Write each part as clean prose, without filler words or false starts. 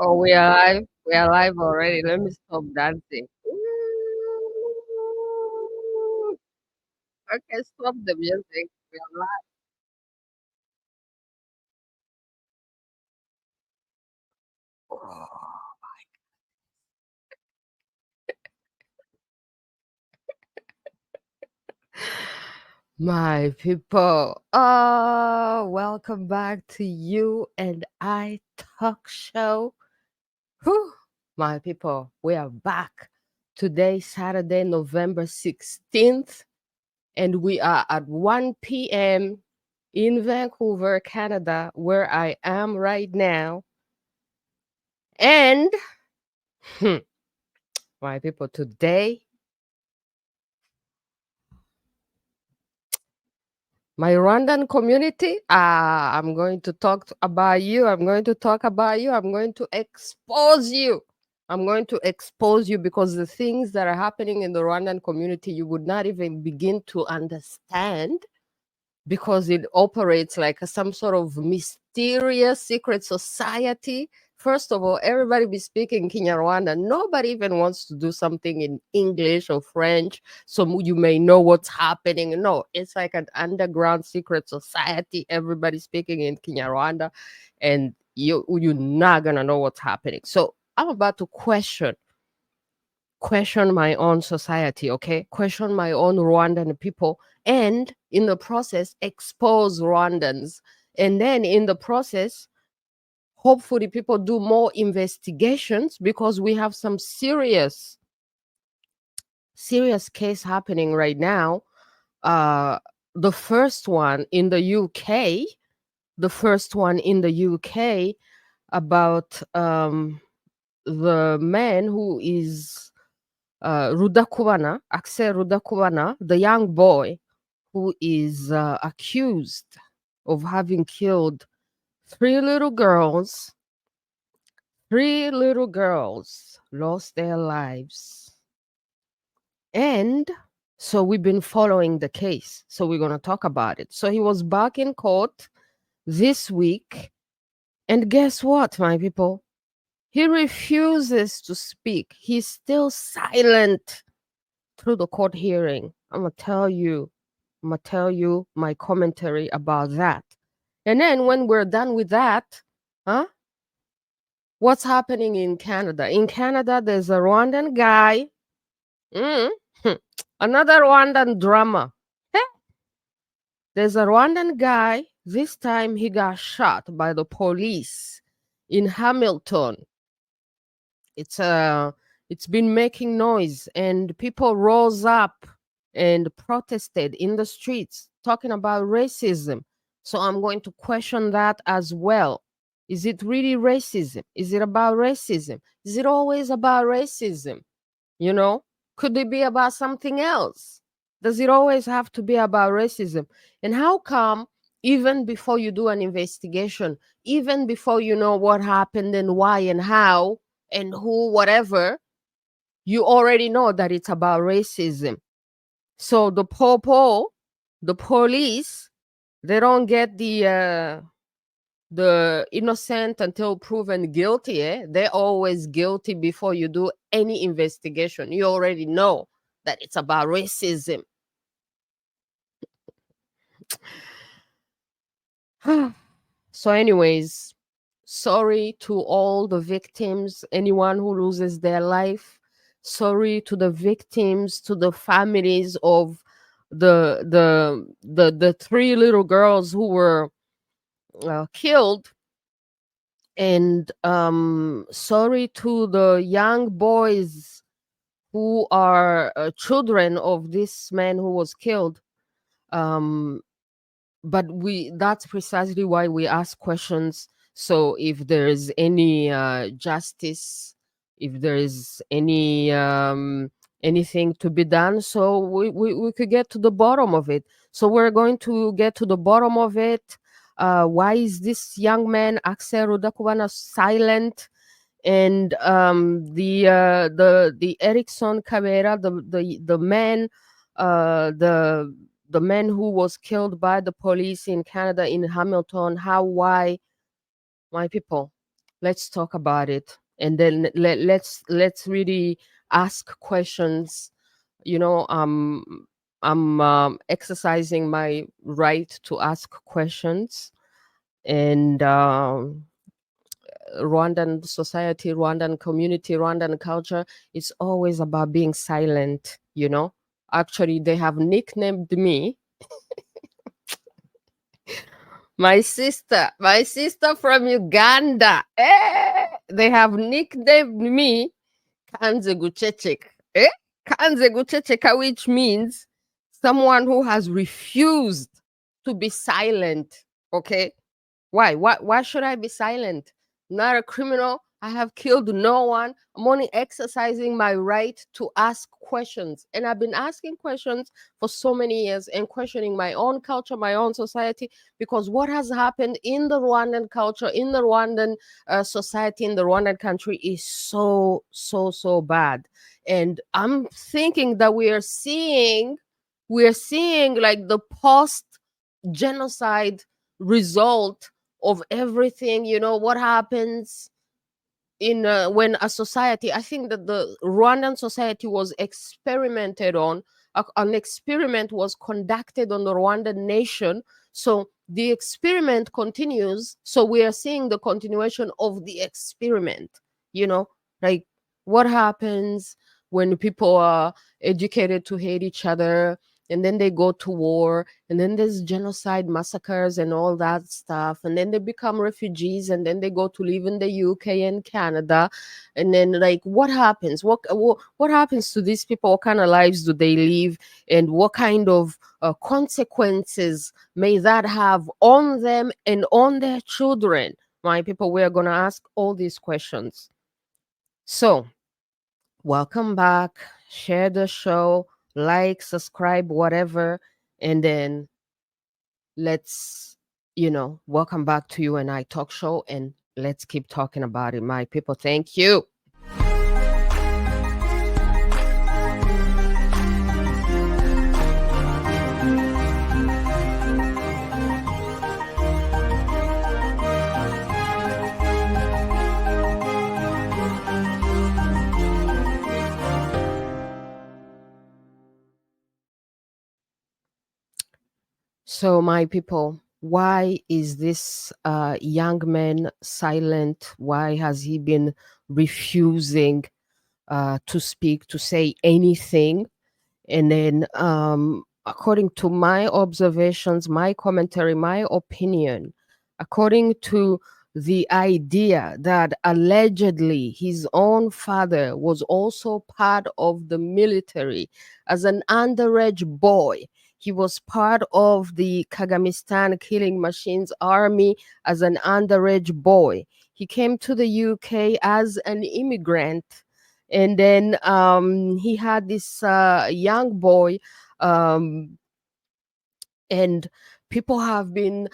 Oh, we are live. We are live already. Let me stop dancing. Ooh. Okay, stop the music. We are live. Oh, my people, welcome back to U&I Talk Show. Whew. My people, we are back. Today, Saturday, November 16th, and we are at 1 p.m. in Vancouver, Canada, where I am right now. And my people, today, my Rwandan community, I'm going to about you. I'm going to talk about you. I'm going to expose you. I'm going to expose you because the things that are happening in the Rwandan community, you would not even begin to understand because it operates like some sort of mysterious secret society. First of all, everybody be speaking Kinyarwanda. Nobody even wants to do something in English or French so you may know what's happening. No, it's like an underground secret society. Everybody speaking in Kinyarwanda, and you're not gonna know what's happening. So I'm about to question my own society, okay? Question my own Rwandan people, and in the process, expose Rwandans. And then in the process, hopefully, people do more investigations because we have some serious case happening right now. Uh, the first one in the UK, the first one in the UK about the man who is Rudakubana, Axel Rudakubana, the young boy who is accused of having killed three little girls. Three little girls lost their lives. And so we've been following the case. So we're going to talk about it. So he was back in court this week. And guess what, my people? He refuses to speak. He's still silent through the court hearing. I'm going to tell you my commentary about that. And then when we're done with that, huh? What's happening in Canada? In Canada, there's a Rwandan guy, mm, another Rwandan drama. Heh. There's a Rwandan guy. This time he got shot by the police in Hamilton. It's been making noise, and people rose up and protested in the streets talking about racism. So I'm going to question that as well. Is it really racism? Is it about racism? Is it always about racism? You know, could it be about something else? Does it always have to be about racism? And how come, even before you do an investigation, even before you know what happened and why and how and who, whatever, you already know that it's about racism? So the popo, the police, they don't get the innocent until proven guilty. They're always guilty before you do any investigation. You already know that it's about racism. So anyways, sorry to all the victims, anyone who loses their life. Sorry to the victims, to the families of the three little girls who were killed. And sorry to the young boys who are children of this man who was killed. um but that's precisely why we ask questions. So if there is any justice, if there is anything to be done, so we could get to the bottom of it. So we're going to get to the bottom of it. Why is this young man Axel Rudakubana silent? And the Erickson Cabera, the man, the man who was killed by the police in Canada in Hamilton. How? Why? My people, let's talk about it, and then let's really ask questions. You know, I'm exercising my right to ask questions, and Rwandan society, Rwandan community, Rwandan culture, it's always about being silent, you know. Actually, they have nicknamed me my sister from Uganda. They have nicknamed me Kanze Guchechek. Kanze Guchecheka, which means someone who has refused to be silent. Okay. Why? Why should I be silent? Not a criminal. I have killed no one. I'm only exercising my right to ask questions. And I've been asking questions for so many years and questioning my own culture, my own society, because what has happened in the Rwandan culture, in the Rwandan society, in the Rwandan country is so, so, so bad. And I'm thinking that we're seeing like the post genocide result of everything. You know what happens in when a society, I think that the Rwandan society was experimented on. An experiment was conducted on the Rwandan nation, so the experiment continues, so we are seeing the continuation of the experiment. You know, like what happens when people are educated to hate each other, and then they go to war, and then there's genocide, massacres, and all that stuff, and then they become refugees, and then they go to live in the UK and Canada, and then like what happens? What happens to these people? What kind of lives do they live, and what kind of consequences may that have on them and on their children? My people, we are gonna ask all these questions. So welcome back. Share the show, like, subscribe, whatever, and then let's, welcome back to U&I Talk Show, and let's keep talking about it, my people. Thank you. So, my people, why is this young man silent? Why has he been refusing to speak, to say anything? And then, according to my observations, my commentary, my opinion, according to the idea that allegedly his own father was also part of the military as an underage boy. He was part of the Kagamistan killing machines army as an underage boy. He came to the UK as an immigrant, and then he had this young boy, um, and people have been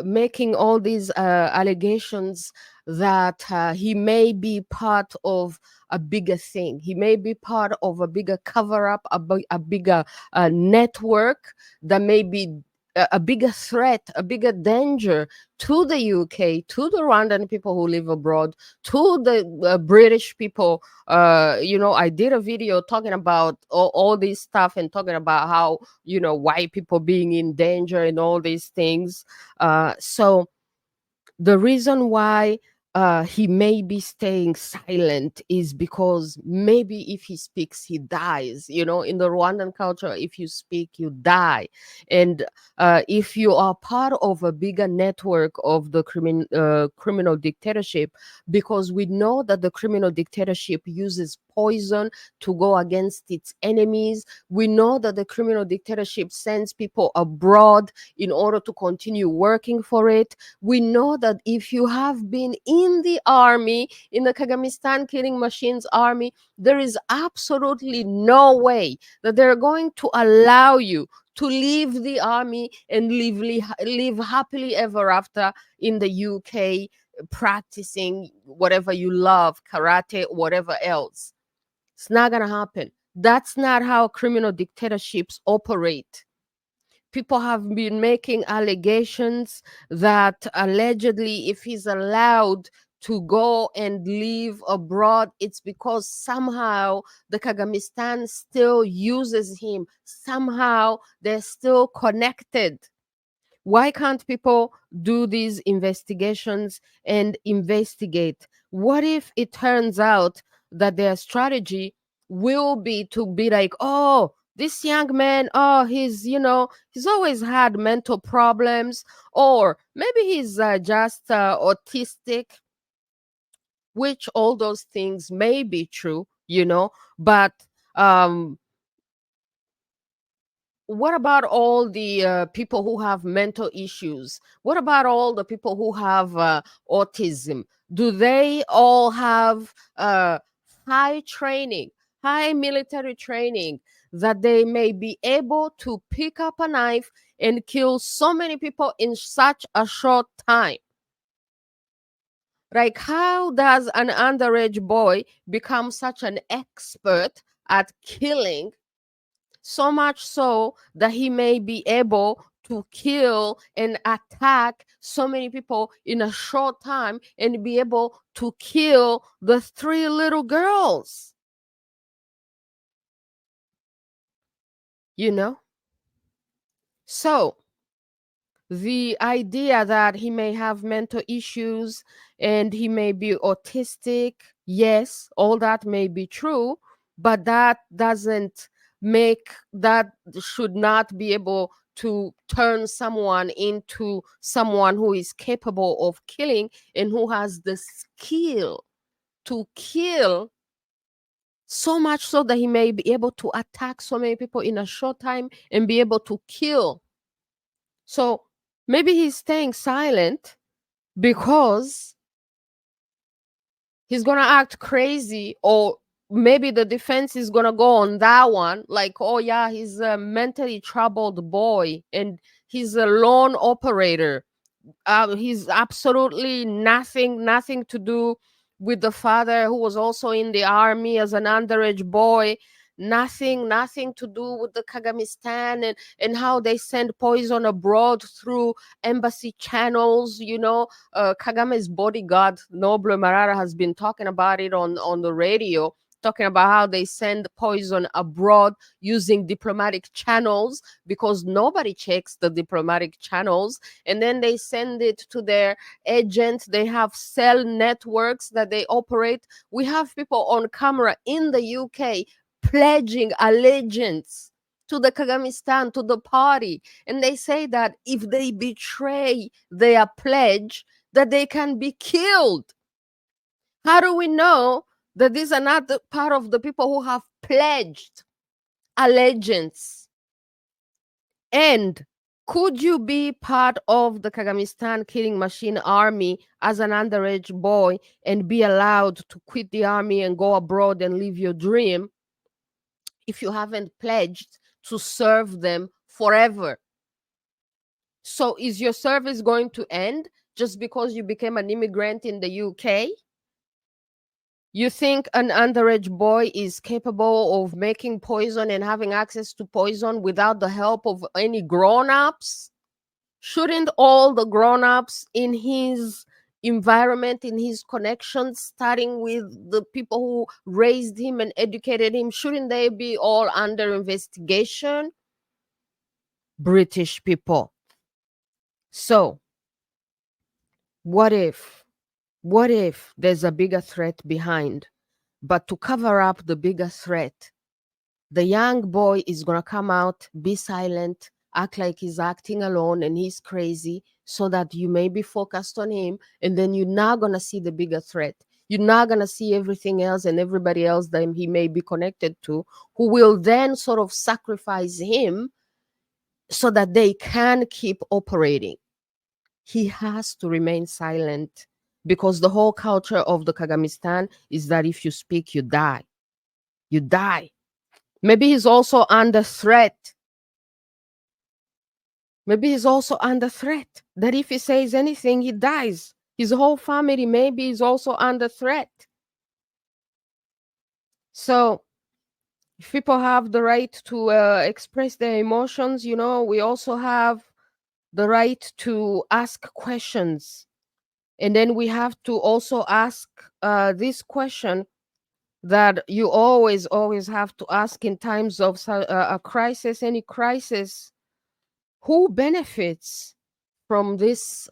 making all these allegations that he may be part of a bigger thing. He may be part of a bigger cover up, a bigger network that may be a bigger threat, a bigger danger to the UK, to the Rwandan people who live abroad, to the British people. I did a video talking about all this stuff and talking about how, white people being in danger and all these things. So the reason why he may be staying silent is because maybe if he speaks, he dies. In the Rwandan culture, if you speak, you die. And if you are part of a bigger network of the criminal dictatorship, because we know that the criminal dictatorship uses poison to go against its enemies. We know that the criminal dictatorship sends people abroad in order to continue working for it. We know that if you have been in the army, in the Kagamistan killing machines army, there is absolutely no way that they're going to allow you to leave the army and live happily ever after in the UK, practicing whatever you love, karate, whatever else. It's not going to happen. That's not how criminal dictatorships operate. People have been making allegations that allegedly, if he's allowed to go and live abroad, it's because somehow the Kagamistan still uses him. Somehow they're still connected. Why can't people do these investigations and investigate? What if it turns out that their strategy will be to be like, oh, this young man, oh, he's always had mental problems, or maybe he's just autistic, which all those things may be true, but um, what about all the people who have mental issues? What about all the people who have autism? Do they all have high training, high military training, that they may be able to pick up a knife and kill so many people in such a short time? Like, how does an underage boy become such an expert at killing, so much so that he may be able to kill and attack so many people in a short time and be able to kill the 3 little girls? You know? So, the idea that he may have mental issues and he may be autistic, yes, all that may be true, but that doesn't make that should not be able to turn someone into someone who is capable of killing and who has the skill to kill, so much so that he may be able to attack so many people in a short time and be able to kill. So maybe he's staying silent because he's gonna act crazy, or maybe the defense is gonna go on that one, like, oh yeah, he's a mentally troubled boy and he's a lone operator. He's absolutely nothing to do with the father who was also in the army as an underage boy. Nothing to do with the Kagamistan and how they send poison abroad through embassy channels. Kagame's bodyguard, Noble Marara, has been talking about it on the radio, talking about how they send poison abroad using diplomatic channels because nobody checks the diplomatic channels, and then they send it to their agents. They have cell networks that they operate. We have people on camera in the UK pledging allegiance to the Kagamistan, to the party, and they say that if they betray their pledge, that they can be killed. How do we know that these are not the part of the people who have pledged allegiance? And could you be part of the Kagamistan killing machine army as an underage boy and be allowed to quit the army and go abroad and live your dream if you haven't pledged to serve them forever? So is your service going to end just because you became an immigrant in the UK? You think an underage boy is capable of making poison and having access to poison without the help of any grown-ups? Shouldn't all the grown-ups in his environment, in his connections, starting with the people who raised him and educated him, shouldn't they be all under investigation? British people. So, what if there's a bigger threat behind? But to cover up the bigger threat, the young boy is going to come out, be silent, act like he's acting alone and he's crazy, so that you may be focused on him. And then you're not going to see the bigger threat. You're not going to see everything else and everybody else that he may be connected to, who will then sort of sacrifice him so that they can keep operating. He has to remain silent because the whole culture of the Kagamistan is that if you speak, you die. You die. Maybe he's also under threat. Maybe he's also under threat that if he says anything, he dies. His whole family maybe is also under threat. So if people have the right to express their emotions, we also have the right to ask questions. And then we have to also ask this question that you always have to ask in times of a crisis, any crisis: who benefits from this?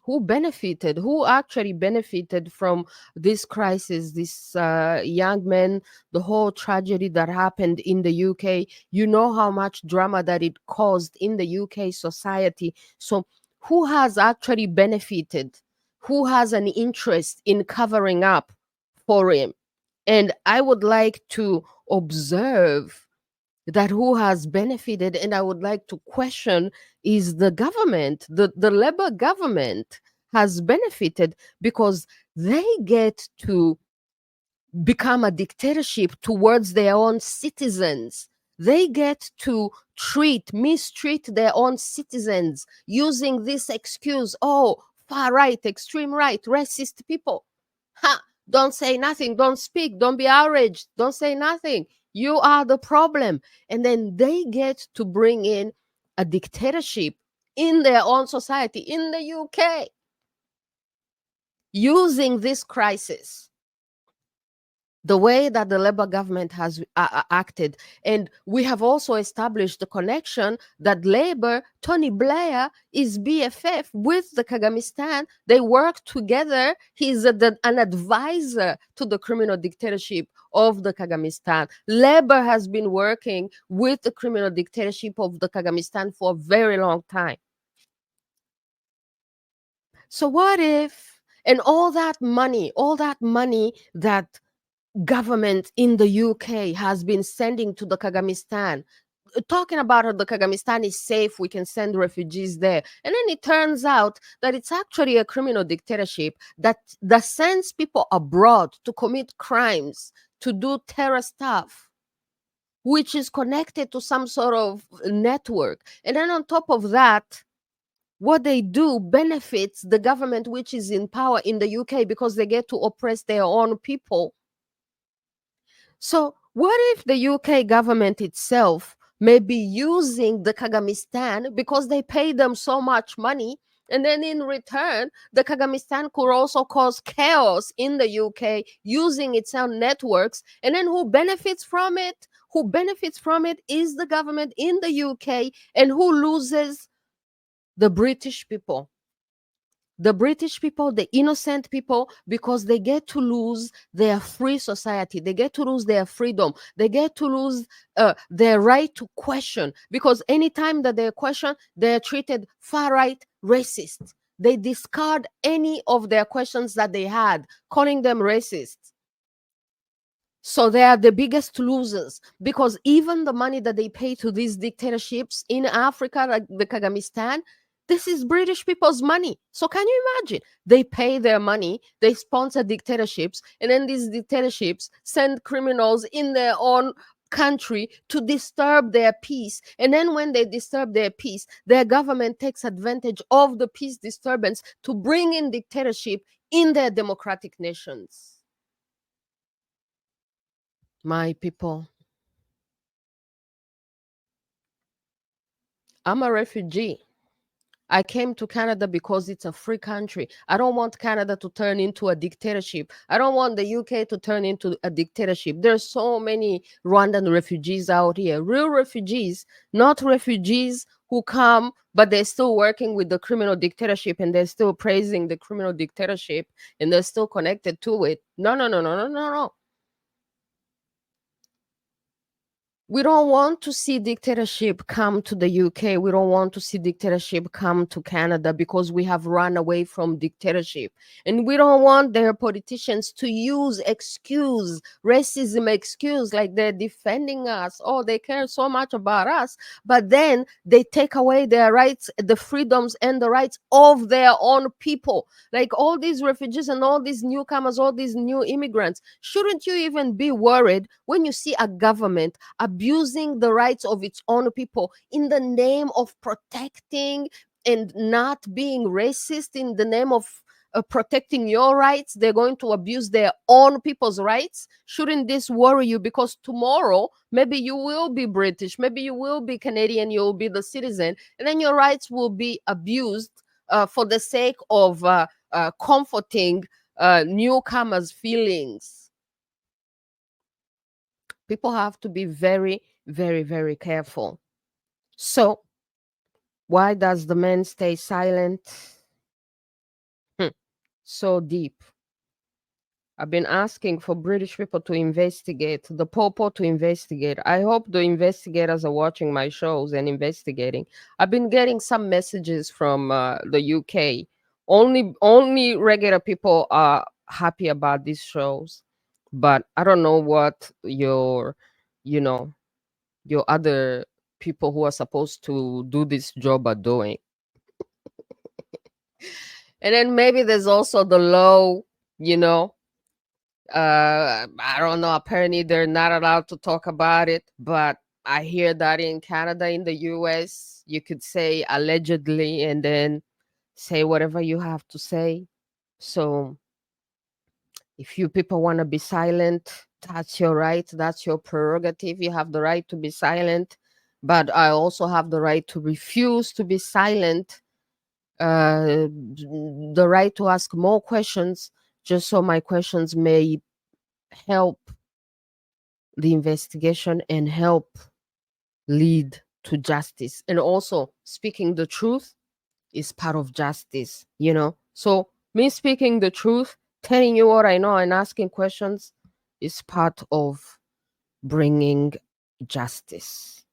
Who actually benefited from this crisis, this young men, the whole tragedy that happened in the UK? You know how much drama that it caused in the UK society. So who has actually benefited? Who has an interest in covering up for him? And I would like to observe that who has benefited, and I would like to question, is the government. The Labour government has benefited because they get to become a dictatorship towards their own citizens. They get to mistreat their own citizens using this excuse: oh, far right, extreme right, racist people. Ha! Don't say nothing, don't speak, don't be outraged, don't say nothing. You are the problem. And then they get to bring in a dictatorship in their own society, in the UK, using this crisis, the way that the Labour government has acted. And we have also established the connection that Labour, Tony Blair, is BFF with the Kagamistan. They work together. He's an advisor to the criminal dictatorship of the Kagamistan. Labour has been working with the criminal dictatorship of the Kagamistan for a very long time. So what if, and all that money that government in the UK has been sending to the Kagamistan, talking about how the Kagamistan is safe, we can send refugees there. And then it turns out that it's actually a criminal dictatorship that sends people abroad to commit crimes, to do terror stuff, which is connected to some sort of network. And then on top of that, what they do benefits the government which is in power in the UK, because they get to oppress their own people. So what if the UK government itself may be using the Kagamistan because they pay them so much money, and then in return, the Kagamistan could also cause chaos in the UK using its own networks, and then who benefits from it? Who benefits from it is the government in the UK, and who loses? The British people. The British people, the innocent people, because they get to lose their free society. They get to lose their freedom. They get to lose their right to question, because anytime that they question, they're treated far right, racist. They discard any of their questions that they had, calling them racist. So they are the biggest losers, because even the money that they pay to these dictatorships in Africa, like the Kagamistan, this is British people's money. So can you imagine? They pay their money, they sponsor dictatorships, and then these dictatorships send criminals in their own country to disturb their peace. And then when they disturb their peace, their government takes advantage of the peace disturbance to bring in dictatorship in their democratic nations. My people, I'm a refugee. I came to Canada because it's a free country. I don't want Canada to turn into a dictatorship. I don't want the UK to turn into a dictatorship. There's so many Rwandan refugees out here, real refugees, not refugees who come, but they're still working with the criminal dictatorship, and they're still praising the criminal dictatorship, and they're still connected to it. No, no, no, no, no, no, no. We don't want to see dictatorship come to the UK. We don't want to see dictatorship come to Canada, because we have run away from dictatorship. And we don't want their politicians to use racism excuse, like they're defending us. Oh, they care so much about us. But then they take away their rights, the freedoms and the rights of their own people. Like all these refugees and all these newcomers, all these new immigrants. Shouldn't you even be worried when you see a government abusing the rights of its own people in the name of protecting and not being racist, in the name of protecting your rights? They're going to abuse their own people's rights. Shouldn't this worry you? Because tomorrow, maybe you will be British, maybe you will be Canadian, you'll be the citizen, and then your rights will be abused for the sake of comforting newcomers' feelings. People have to be very, very, very careful. So, why does the man stay silent? So deep. I've been asking for British people to investigate, the Popo to investigate. I hope the investigators are watching my shows and investigating. I've been getting some messages from the UK. Only regular people are happy about these shows, but I don't know what you know, your other people who are supposed to do this job are doing. And then maybe there's also the low, I don't know, apparently they're not allowed to talk about it, but I hear that in Canada, in the US, you could say allegedly and then say whatever you have to say. So if you people want to be silent, that's your right, that's your prerogative. You have the right to be silent, but I also have the right to refuse to be silent, the right to ask more questions, just so my questions may help the investigation and help lead to justice. And also, speaking the truth is part of justice, So, me speaking the truth, telling you what I know, and asking questions is part of bringing justice.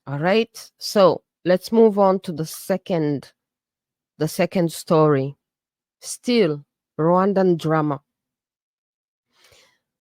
All right. So, let's move on to the second story. Still, Rwandan drama.